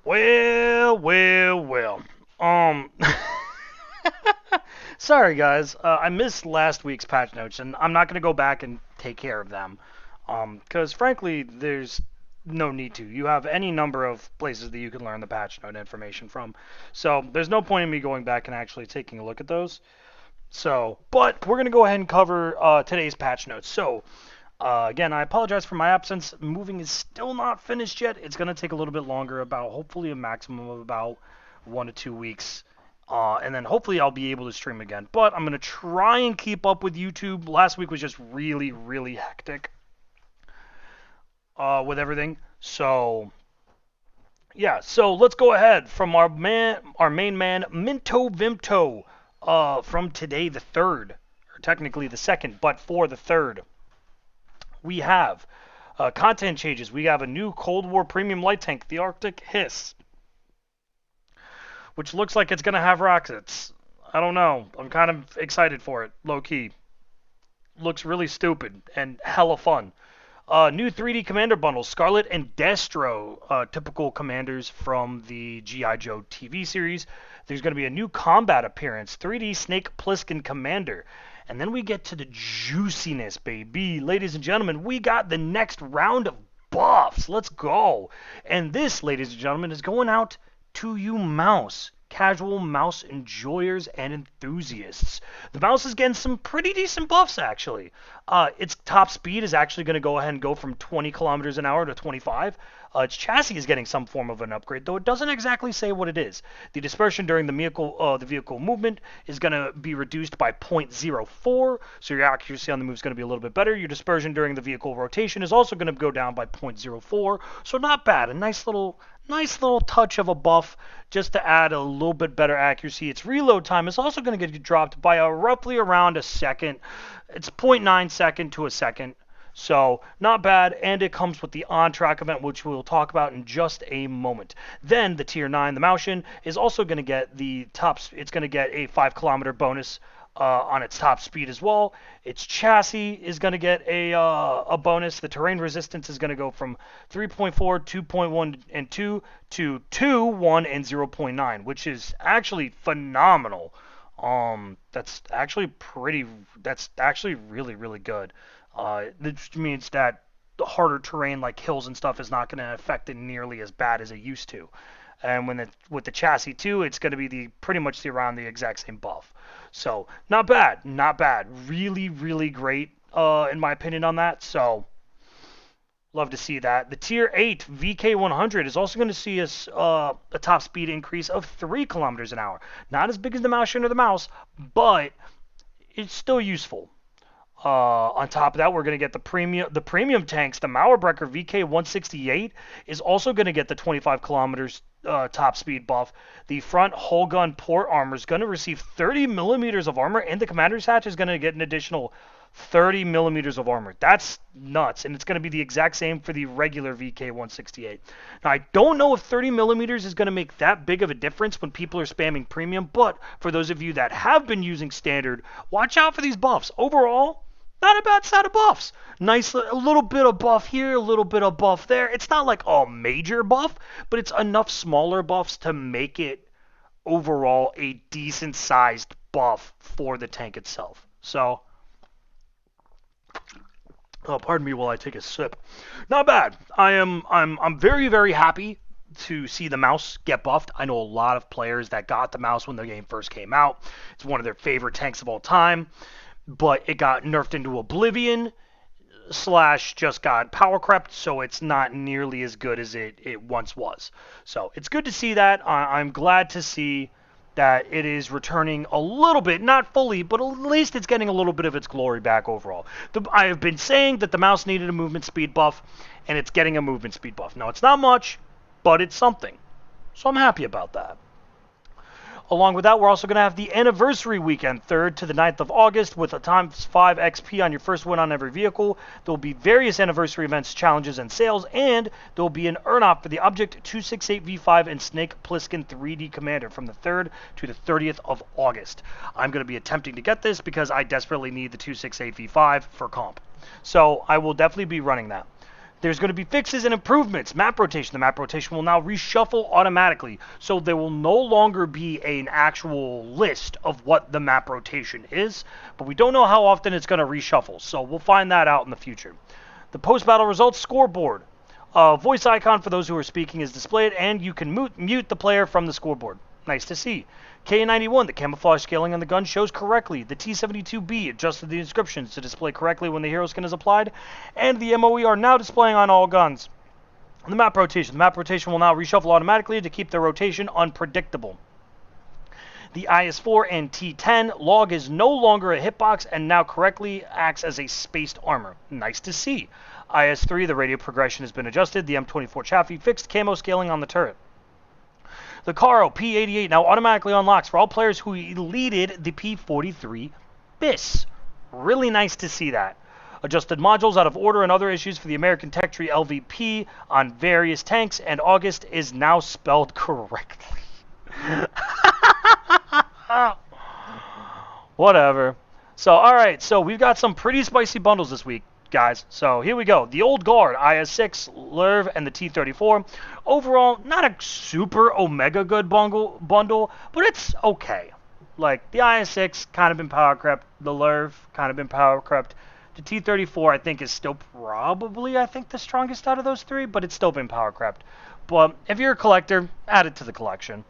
Well, well, well. Um, sorry guys, I missed last week's patch notes, and I'm not gonna go back and take care of them. Because frankly, there's no need to. You have any number of places that you can learn the patch note information from, so there's no point in me going back and actually taking a look at those. So, but we're gonna go ahead and cover today's patch notes. So, again, I apologize for my absence. Moving is still not finished yet. It's going to take a little bit longer, about hopefully a maximum of about 1 to 2 weeks. And then hopefully I'll be able to stream again. But I'm going to try and keep up with YouTube. Last week was just really, really hectic with everything. So, yeah. So let's go ahead from our main man, Minto Vimto, from today, the 3rd. Or technically the 2nd, but for the 3rd. We have content changes. We have a new Cold War premium light tank, the Arctic Hiss, which looks like it's going to have rockets. I don't know. I'm kind of excited for it, low key. Looks really stupid and hella fun. New 3D commander bundles, Scarlet and Destro, typical commanders from the G.I. Joe TV series. There's going to be a new combat appearance, 3D Snake Plissken commander. And then we get to the juiciness, baby. Ladies and gentlemen, we got the next round of buffs. Let's go. And this, ladies and gentlemen, is going out to you mouse. Casual mouse enjoyers and enthusiasts. The mouse is getting some pretty decent buffs, actually. Its top speed is actually going to go ahead and go from 20 kilometers an hour to 25. Its chassis is getting some form of an upgrade, though it doesn't exactly say what it is. The dispersion during the vehicle movement is going to be reduced by 0.04, so your accuracy on the move is going to be a little bit better. Your dispersion during the vehicle rotation is also going to go down by 0.04, so not bad. A nice little touch of a buff just to add a little bit better accuracy. Its reload time is also going to get dropped by roughly around a second. It's 0.9 second to a second. So, not bad, and it comes with the on-track event, which we'll talk about in just a moment. Then, the Tier 9, the Maushin, is also going to get it's going to get a 5-kilometer bonus on its top speed as well. Its chassis is going to get a bonus. The terrain resistance is going to go from 3.4, 2.1, and 2 to 2, 1, and 0.9, which is actually phenomenal. That's actually really, really good. This means that the harder terrain like hills and stuff is not going to affect it nearly as bad as it used to. And with the chassis too, it's going to be pretty much around the exact same buff. So not bad. Really, really great in my opinion on that. So love to see that. The Tier 8 VK100 is also going to see a top speed increase of 3 kilometers an hour. Not as big as the Maushin or the Mouse, but it's still useful. On top of that, we're going to get the premium tanks. The Mauerbrecher VK168 is also going to get the 25 kilometers top speed buff. The front hull gun port armor is going to receive 30 millimeters of armor, and the commander's hatch is going to get an additional 30 millimeters of armor. That's nuts, and it's going to be the exact same for the regular VK168. Now, I don't know if 30 millimeters is going to make that big of a difference when people are spamming premium, but for those of you that have been using standard, watch out for these buffs. Overall, not a bad set of buffs. Nice, a little bit of buff here, a little bit of buff there. It's not like a major buff, but it's enough smaller buffs to make it overall a decent sized buff for the tank itself. So, pardon me while I take a sip. Not bad. I'm very, very happy to see the mouse get buffed. I know a lot of players that got the mouse when the game first came out. It's one of their favorite tanks of all time. But it got nerfed into oblivion / just got power crept, so it's not nearly as good as it once was. So it's good to see that. I'm glad to see that it is returning a little bit, not fully, but at least it's getting a little bit of its glory back overall. I have been saying that the mouse needed a movement speed buff, and it's getting a movement speed buff. Now, it's not much, but it's something. So I'm happy about that. Along with that, we're also going to have the anniversary weekend, 3rd to the 9th of August, with a times 5 XP on your first win on every vehicle. There will be various anniversary events, challenges, and sales, and there will be an earn-up for the Object 268V5 and Snake Plissken 3D Commander from the 3rd to the 30th of August. I'm going to be attempting to get this because I desperately need the 268V5 for comp. So I will definitely be running that. There's going to be fixes and improvements. Map rotation. The map rotation will now reshuffle automatically. So there will no longer be an actual list of what the map rotation is, but we don't know how often it's going to reshuffle. So we'll find that out in the future. The post-battle results scoreboard. Voice icon for those who are speaking is displayed, and you can mute the player from the scoreboard. Nice to see. K91, the camouflage scaling on the gun shows correctly. The T72B adjusted the inscriptions to display correctly when the hero skin is applied, and the MOE are now displaying on all guns. The map rotation. The map rotation will now reshuffle automatically to keep the rotation unpredictable. The IS-4 and T10 log is no longer a hitbox and now correctly acts as a spaced armor. Nice to see. IS-3, the radio progression has been adjusted. The M24 Chaffee fixed camo scaling on the turret. The Caro P88 now automatically unlocks for all players who deleted the P43 BIS. Really nice to see that. Adjusted modules out of order and other issues for the American Tech Tree LVP on various tanks, and August is now spelled correctly. Whatever. So, alright, so we've got some pretty spicy bundles this week, guys. So, here we go. The Old Guard, IS-6, Lerv, and the T-34. Overall, not a super omega good bundle, but it's okay. Like, the IS-6 kind of been power crept. The Lerv kind of been power crept. The T-34, I think, is still probably, the strongest out of those three, but it's still been power crept. But if you're a collector, add it to the collection.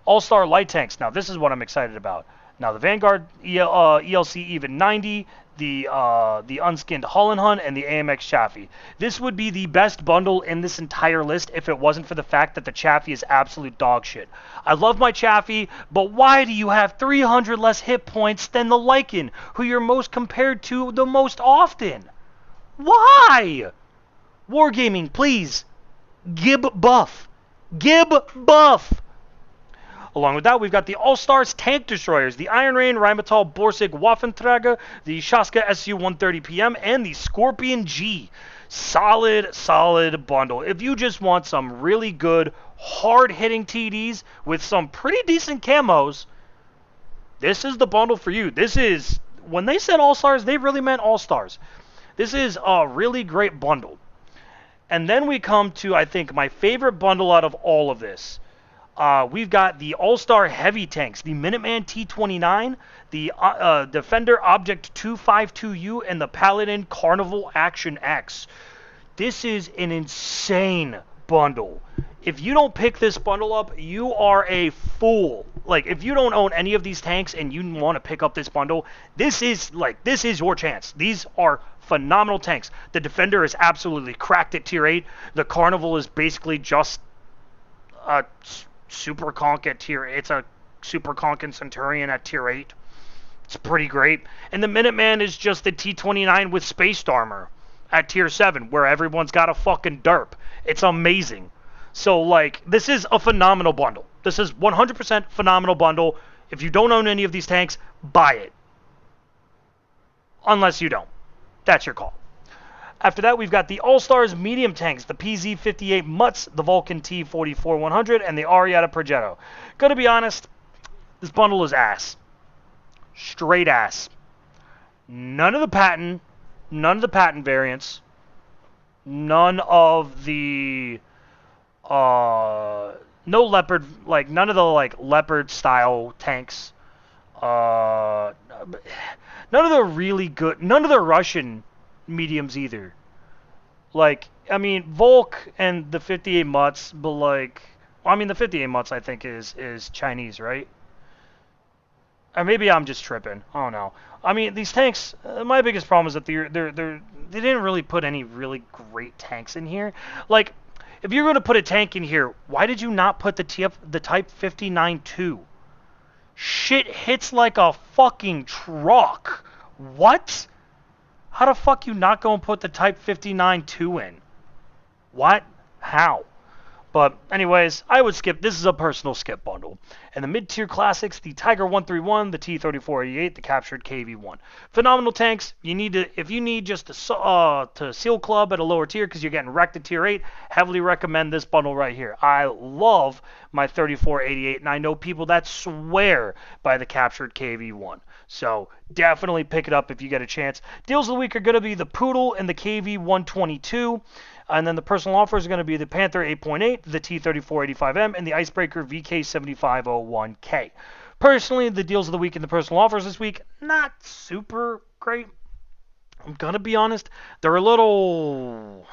All-Star Light Tanks. Now, this is what I'm excited about. Now, the Vanguard ELC Even 90, the Unskinned Hull & Hunt, and the AMX Chaffee. This would be the best bundle in this entire list if it wasn't for the fact that the Chaffee is absolute dog shit. I love my Chaffee, but why do you have 300 less hit points than the Lycan, who you're most compared to the most often? Why? Wargaming, please. Gib buff. Gib buff. Along with that, we've got the All-Stars Tank Destroyers, the Iron Rain, Rheinmetall, Borsig, Waffenträger, the Shaska SU-130PM, and the Scorpion G. Solid bundle. If you just want some really good, hard-hitting TDs with some pretty decent camos, this is the bundle for you. This is, when they said All-Stars, they really meant All-Stars. This is a really great bundle. And then we come to, I think, my favorite bundle out of all of this. We've got the All-Star Heavy Tanks, the Minuteman T-29, the Defender Object 252U, and the Paladin Carnival Action X. This is an insane bundle. If you don't pick this bundle up, you are a fool. Like, if you don't own any of these tanks and you want to pick up this bundle, this is your chance. These are phenomenal tanks. The Defender is absolutely cracked at Tier 8. The Carnival is basically just a Super Conk at Tier 8. It's a Super Conk and Centurion at Tier 8. It's pretty great. And the Minuteman is just the T-29 with spaced armor at Tier 7, where everyone's got a fucking derp. It's amazing. So, like, this is a phenomenal bundle. This is 100% phenomenal bundle. If you don't own any of these tanks, buy it. Unless you don't. That's your call. After that, we've got the All-Stars medium tanks, the PZ-58 Mutts, the Vulcan T-44-100, and the Ariata Progetto. Gonna be honest, this bundle is ass. Straight ass. None of the patent variants, none of the, no leopard, like, none of the, like, leopard-style tanks, none of the really good, none of the Russian mediums either. Like, I mean, Volk and the 58 Mutts, but like, well, I mean, the 58 Mutts I think is Chinese, right? Or maybe I'm just tripping. I don't know. I mean, these tanks, my biggest problem is that they didn't really put any really great tanks in here. Like, if you're going to put a tank in here, why did you not put the Type 59-2? Shit hits like a fucking truck. What? How the fuck you not going to put the Type 59-2 in? What? How? But anyways, I would skip. This is a personal skip bundle. And the mid-tier classics, the Tiger 131, the T-3488, the captured KV-1. Phenomenal tanks. You need to, if you need just to seal club at a lower tier because you're getting wrecked at tier 8, heavily recommend this bundle right here. I love my 3488, and I know people that swear by the captured KV-1. So definitely pick it up if you get a chance. Deals of the week are going to be the Poodle and the KV-122. And then the personal offers are going to be the Panther 8.8, the T3485M, and the Icebreaker VK7501K. Personally, the deals of the week in the personal offers this week, not super great. I'm going to be honest. They're a little...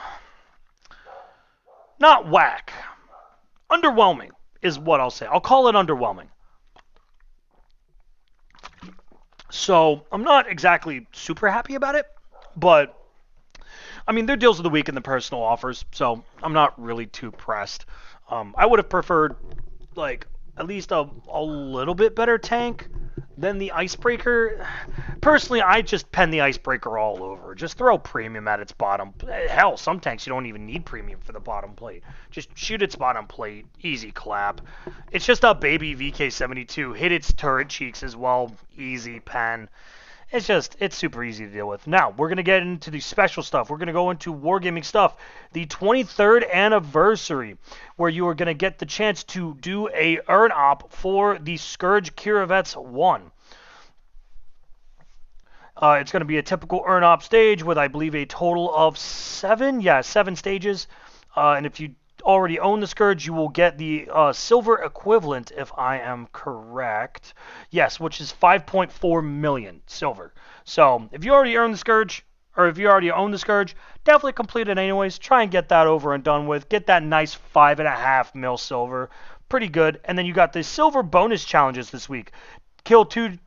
not whack. Underwhelming is what I'll say. I'll call it underwhelming. So, I'm not exactly super happy about it, but... I mean, they're deals of the week in the personal offers, so I'm not really too pressed. I would have preferred, like, at least a little bit better tank than the Icebreaker. Personally, I just pen the Icebreaker all over. Just throw premium at its bottom. Hell, some tanks you don't even need premium for the bottom plate. Just shoot its bottom plate. Easy clap. It's just a baby VK72. Hit its turret cheeks as well. Easy pen. It's super easy to deal with. Now, we're going to get into the special stuff. We're going to go into wargaming stuff. The 23rd anniversary, where you are going to get the chance to do a earn op for the Scourge Kirovets 1. It's going to be a typical earn op stage with, I believe, a total of 7 stages. And if you already own the Scourge, you will get the silver equivalent, if I am correct. Yes, which is 5.4 million silver. So if you already earned the Scourge, or if you already own the Scourge, definitely complete it anyways. Try and get that over and done with. Get that nice 5.5 mil silver. Pretty good. And then you got the silver bonus challenges this week. Kill 2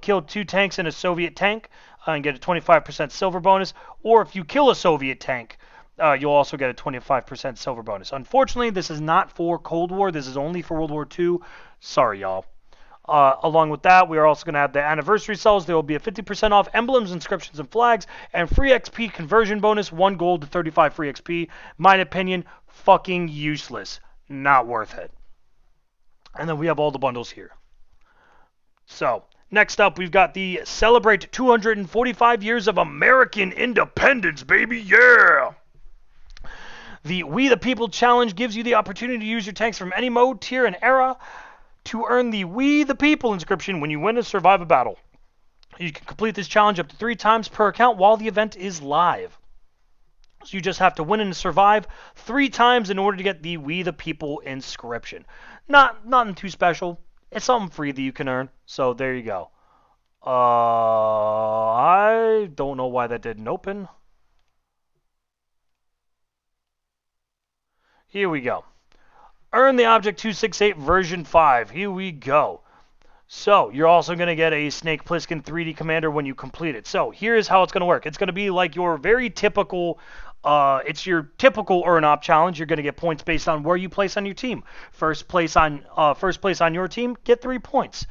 kill 2 tanks in a Soviet tank and get a 25% silver bonus. Or if you kill a Soviet tank, you'll also get a 25% silver bonus. Unfortunately, this is not for Cold War. This is only for World War II. Sorry, y'all. Along with that, we are also going to have the anniversary cells. There will be a 50% off emblems, inscriptions, and flags, and free XP conversion bonus, 1 gold to 35 free XP. My opinion, fucking useless. Not worth it. And then we have all the bundles here. So, next up, we've got the Celebrate 245 Years of American Independence, baby, yeah! The We the People Challenge gives you the opportunity to use your tanks from any mode, tier, and era to earn the We the People inscription when you win and survive a battle. You can complete this challenge up to 3 times per account while the event is live. So you just have to win and survive 3 times in order to get the We the People inscription. Nothing too special. It's something free that you can earn. So there you go. I don't know why that didn't open. Here we go. Earn the Object 268 version 5. Here we go. So, you're also going to get a Snake Plissken 3D Commander when you complete it. So, here's how it's going to work. It's going to be like your very typical, it's your typical earn op challenge. You're going to get points based on where you place on your team. First place on your team, get 3 points.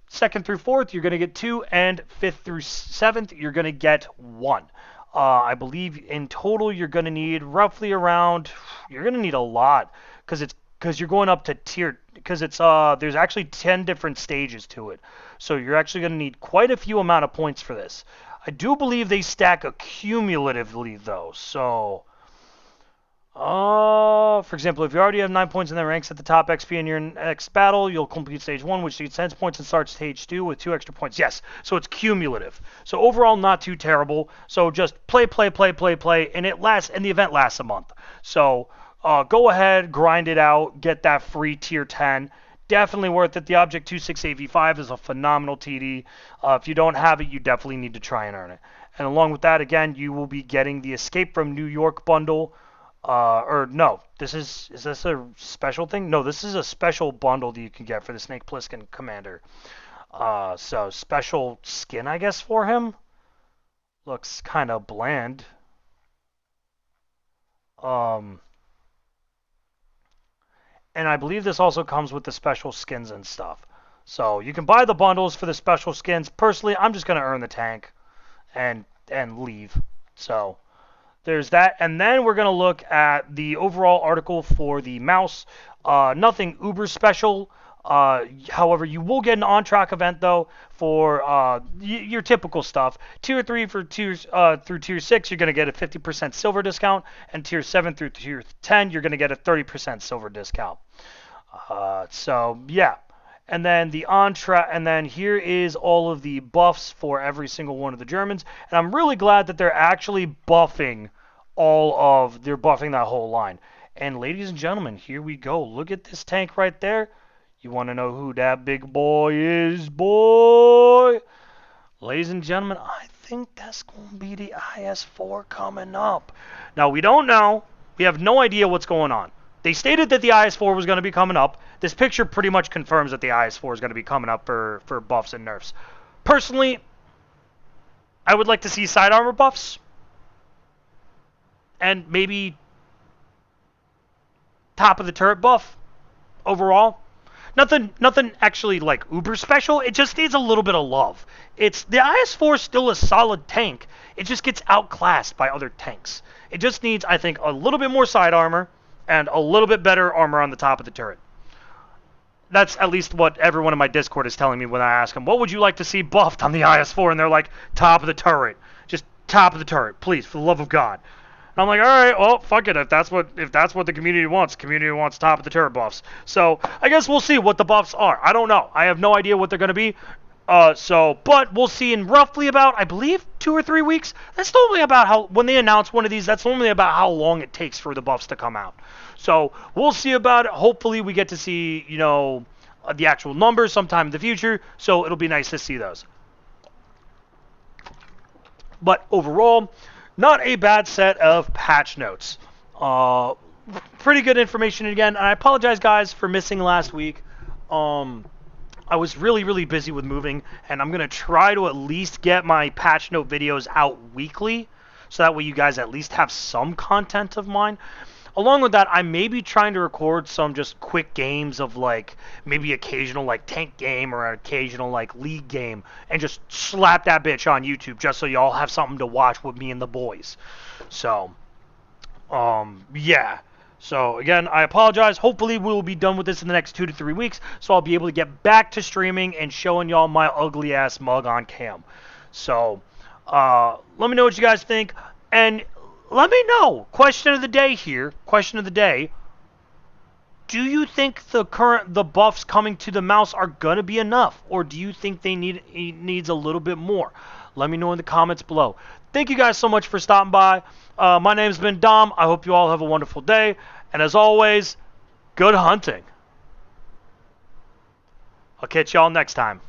Second through fourth, you're going to get 2, and 5th through 7th, you're going to get 1. I believe in total you're going to need roughly around, you're going to need a lot because you're going up to tier, because it's there's actually 10 different stages to it. So you're actually going to need quite a few amount of points for this. I do believe they stack accumulatively though. So for example, if you already have 9 points in the ranks at the top XP in your next battle, you'll complete stage 1, which gets 10 points, and start stage 2 with 2 extra points. Yes, so it's cumulative. So overall, not too terrible. So just play, and the event lasts a month. So go ahead, grind it out, get that free tier 10. Definitely worth it. The Object 268V5 is a phenomenal TD. If you don't have it, you definitely need to try and earn it. And along with that, again, you will be getting the Escape from New York bundle. Is this a special thing? No, this is a special bundle that you can get for the Snake Plissken Commander. So special skin, I guess, for him. Looks kind of bland. And I believe this also comes with the special skins and stuff. So you can buy the bundles for the special skins. Personally, I'm just gonna earn the tank and leave. So there's that, and then we're going to look at the overall article for the mouse. Nothing uber special. However, you will get an on-track event, though, for your typical stuff. Tier 3 for tiers through Tier 6, you're going to get a 50% silver discount, and Tier 7 through Tier 10, you're going to get a 30% silver discount. So, yeah. And then the and then here is all of the buffs for every single one of the Germans. And I'm really glad that they're actually buffing they're buffing that whole line. And ladies and gentlemen, here we go. Look at this tank right there. You want to know who that big boy is, boy? Ladies and gentlemen, I think that's going to be the IS-4 coming up. Now, we don't know. We have no idea what's going on. They stated that the IS-4 was going to be coming up. This picture pretty much confirms that the IS-4 is going to be coming up for buffs and nerfs. Personally, I would like to see side armor buffs. And maybe top of the turret buff overall. Nothing actually like uber special. It just needs a little bit of love. The IS-4 is still a solid tank. It just gets outclassed by other tanks. It just needs, I think, a little bit more side armor and a little bit better armor on the top of the turret. That's at least what everyone in my Discord is telling me when I ask them, what would you like to see buffed on the IS-4? And they're like, top of the turret. Just top of the turret, please, for the love of God. I'm like, all right, well, fuck it. If that's what the community wants top of the turret buffs. So I guess we'll see what the buffs are. I don't know. I have no idea what they're gonna be. But we'll see in roughly about, I believe, 2 or 3 weeks. That's normally about when they announce one of these. That's normally about how long it takes for the buffs to come out. So we'll see about it. Hopefully, we get to see the actual numbers sometime in the future. So it'll be nice to see those. But overall, not a bad set of patch notes. Pretty good information again. And I apologize, guys, for missing last week. I was really, really busy with moving, and I'm going to try to at least get my patch note videos out weekly, so that way you guys at least have some content of mine. Along with that, I may be trying to record some just quick games of maybe occasional tank game or an occasional league game, and just slap that bitch on YouTube just so y'all have something to watch with me and the boys. So, yeah. So again, I apologize. Hopefully we'll be done with this in the next 2 to 3 weeks, so I'll be able to get back to streaming and showing y'all my ugly ass mug on cam. So, let me know what you guys think, and let me know. Question of the day here. Question of the day. Do you think the buffs coming to the mouse are gonna be enough, or do you think it needs a little bit more? Let me know in the comments below. Thank you guys so much for stopping by. My name's been Dom. I hope you all have a wonderful day. And as always, good hunting. I'll catch y'all next time.